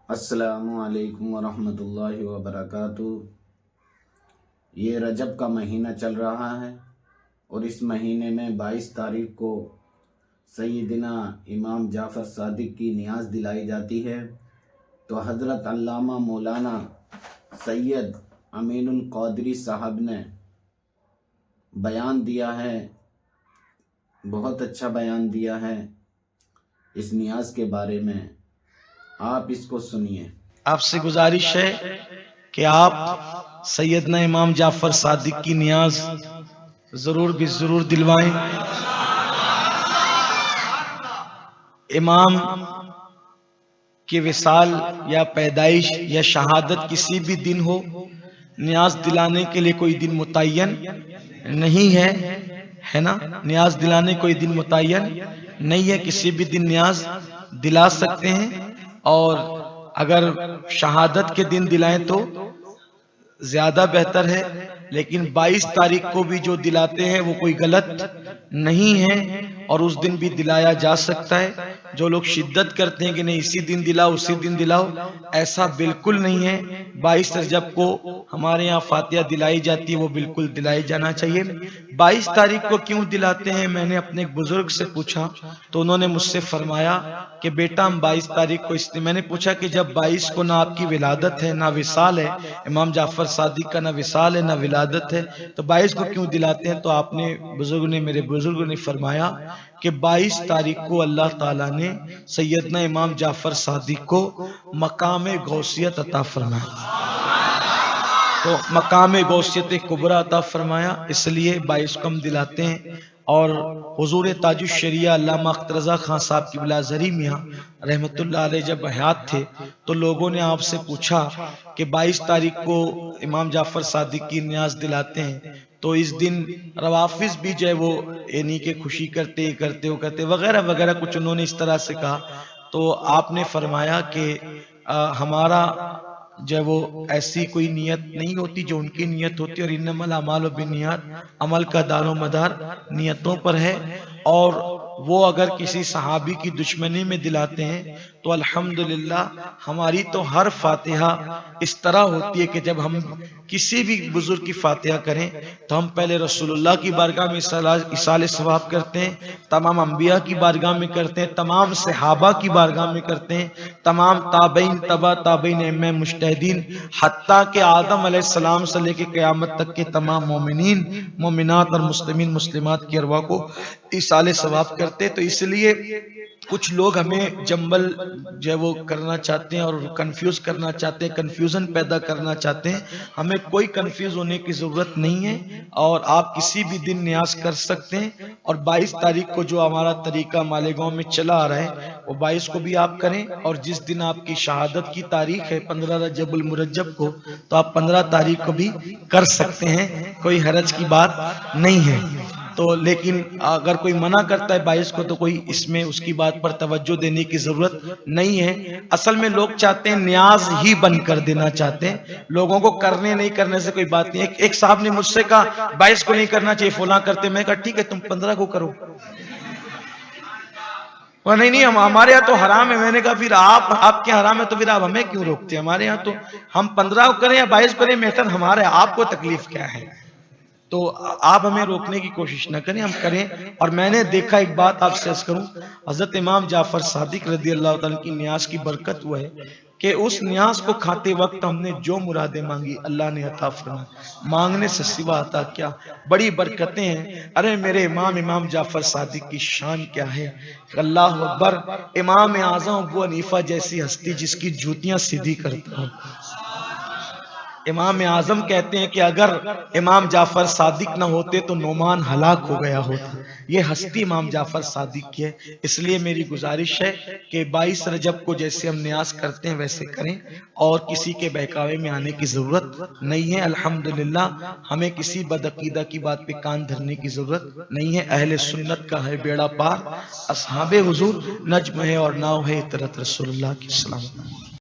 السلام علیکم ورحمۃ اللہ وبرکاتہ۔ یہ رجب کا مہینہ چل رہا ہے اور اس مہینے میں 22 تاریخ کو سیدنا امام جعفر صادق کی نیاز دلائی جاتی ہے۔ تو حضرت علامہ مولانا سید امین القادری صاحب نے بیان دیا ہے، بہت اچھا بیان دیا ہے اس نیاز کے بارے میں، آپ اس کو سنیے۔ آپ سے گزارش ہے کہ آپ سیدنا امام جعفر صادق کی نیاز ضرور بھی ضرور دلوائیں۔ امام کی وصال یا پیدائش یا شہادت کسی بھی دن ہو، نیاز دلانے کے لیے کوئی دن متعین نہیں ہے نا؟ نیاز دلانے کوئی دن متعین نہیں ہے، کسی بھی دن نیاز دلا سکتے ہیں، اور اگر شہادت کے دن دلائیں تو زیادہ بہتر ہے، لیکن 22 تاریخ کو بھی جو دلاتے ہیں وہ کوئی غلط نہیں ہے، اور اس دن بھی دلایا جا سکتا ہے۔ جو لوگ شدت کرتے ہیں کہ نہیں اسی دن دلاؤ اسی دن دلاؤ، ایسا بالکل نہیں ہے۔ 22 رجب کو ہمارے یہاں فاتحہ دلائی جاتی ہے، وہ بالکل دلائی جانا چاہیے۔ 22 تاریخ کو کیوں دلاتے ہیں، میں نے اپنے ایک بزرگ سے پوچھا تو انہوں نے مجھ سے فرمایا کہ بیٹا ہم 22 تاریخ کو میں نے پوچھا کہ جب 22 کو نہ آپ کی ولادت ہے نہ وصال ہے، امام جعفر صادق کا نہ وصال ہے نہ ولادت ہے، تو 22 کو کیوں دلاتے ہیں؟ تو آپ نے میرے بزرگوں نے فرمایا کہ 22 تاریخ کو اللہ تعالیٰ نے سیدنا امام جعفر صادق کو مقام غوثیت عطا فرمایا، تو مقام غوثیت کبریٰ عطا فرمایا، اس لیے 22 کو ہم دلاتے ہیں۔ اور حضور تاج الشریعہ علامہ اختر رضا خان صاحب کی بلا زری میاں رحمت اللہ علیہ جب حیات تھے تو لوگوں نے آپ سے پوچھا کہ 22 تاریخ کو امام جعفر صادق کی نیاز دلاتے ہیں، تو اس دن روافظ بھی جو ہے وہ یعنی کہ خوشی کرتے وغیرہ وغیرہ کچھ انہوں نے اس طرح سے کہا، تو آپ نے فرمایا کہ ہمارا جو وہ ایسی کوئی نیت نہیں ہوتی جو ان کی نیت ہوتی، اور انما الاعمال بالنیات، عمل کا دار و مدار نیتوں پر ہے۔ اور وہ اگر کسی صحابی کی دشمنی میں دلاتے ہیں تو الحمدللہ ہماری تو ہر فاتحہ اس طرح ہوتی ہے کہ جب ہم کسی بھی بزرگ کی فاتحہ کریں تو ہم پہلے رسول اللہ کی بارگاہ میں ایصال ثواب کرتے ہیں، تمام انبیاء کی بارگاہ میں کرتے ہیں، تمام صحابہ کی بارگاہ میں کرتے ہیں، تمام تابعین تبع تابعین ائمہ مجتہدین، حتیٰ کہ آدم علیہ السلام سے لے کے قیامت تک کے تمام مومنین مومنات اور مسلمین مسلمات کی ارواح کو ایصال ثواب کرتے۔ تو اس لیے کچھ لوگ ہمیں جنبل جو ہے وہ کرنا چاہتے ہیں اور کنفیوز کرنا چاہتے ہیں، کنفیوژن پیدا کرنا چاہتے ہیں۔ ہمیں کوئی کنفیوز ہونے کی ضرورت نہیں ہے، اور آپ کسی بھی دن نیاز کر سکتے ہیں۔ اور 22 تاریخ کو جو ہمارا طریقہ مالیگاؤں میں چلا آ رہا ہے وہ 22 کو بھی آپ کریں، اور جس دن آپ کی شہادت کی تاریخ ہے 15 رجب المرجب کو، تو آپ 15 تاریخ کو بھی کر سکتے ہیں، کوئی حرج کی بات نہیں ہے۔ تو لیکن اگر کوئی منع کرتا ہے 22 کو تو کوئی اس میں اس کی بات پر توجہ دینے کی ضرورت نہیں ہے۔ اصل میں لوگ چاہتے ہیں نیاز ہی بند کر دینا چاہتے ہیں، لوگوں کو کرنے نہیں کرنے سے کوئی بات نہیں۔ ایک صاحب نے مجھ سے کہا 22 کو نہیں کرنا چاہیے فلاں کرتے، میں کہا ٹھیک ہے تم 15 کو کرو، نہیں ہمارے ہاں تو حرام ہے۔ میں نے کہا پھر آپ کے حرام ہے تو پھر آپ ہمیں کیوں روکتے ہیں؟ ہمارے ہاں تو ہم 15 کو کریں یا 22 کریں بہتر ہمارے، آپ کو تکلیف کیا ہے؟ تو آپ ہمیں روکنے کی کوشش نہ کریں، ہم کریں۔ اور میں نے دیکھا ایک بات آپ سے عرض کروں، حضرت امام جعفر صادق رضی اللہ تعالیٰ کی نیاز کی برکت وہ ہے کہ اس نیاز کو کھاتے وقت ہم نے جو مرادیں مانگی اللہ نے عطا فرمائی، مانگنے سے سوا عطا کیا، بڑی برکتیں ہیں۔ ارے میرے امام جعفر صادق کی شان کیا ہے، اللہ اکبر! امام اعظم ابو حنیفہ جیسی ہستی جس کی جوتیاں سیدھی کرتا ہوں، امام اعظم کہتے ہیں کہ اگر امام جعفر صادق نہ ہوتے تو نعمان ہلاک ہو گیا ہوتا۔ یہ ہستی امام جعفر صادق کی ہے، اس لیے میری گزارش ہے کہ 22 رجب کو جیسے ہم نیاز کرتے ہیں ویسے کریں، اور کسی کے بہکاوے میں آنے کی ضرورت نہیں ہے۔ الحمدللہ ہمیں کسی بدعقیدہ کی بات پہ کان دھرنے کی ضرورت نہیں ہے۔ اہل سنت کا ہے بیڑا پار، اصحاب حضور نجم ہے اور ناؤ ہے اطرت رسول اللہ کی سلام۔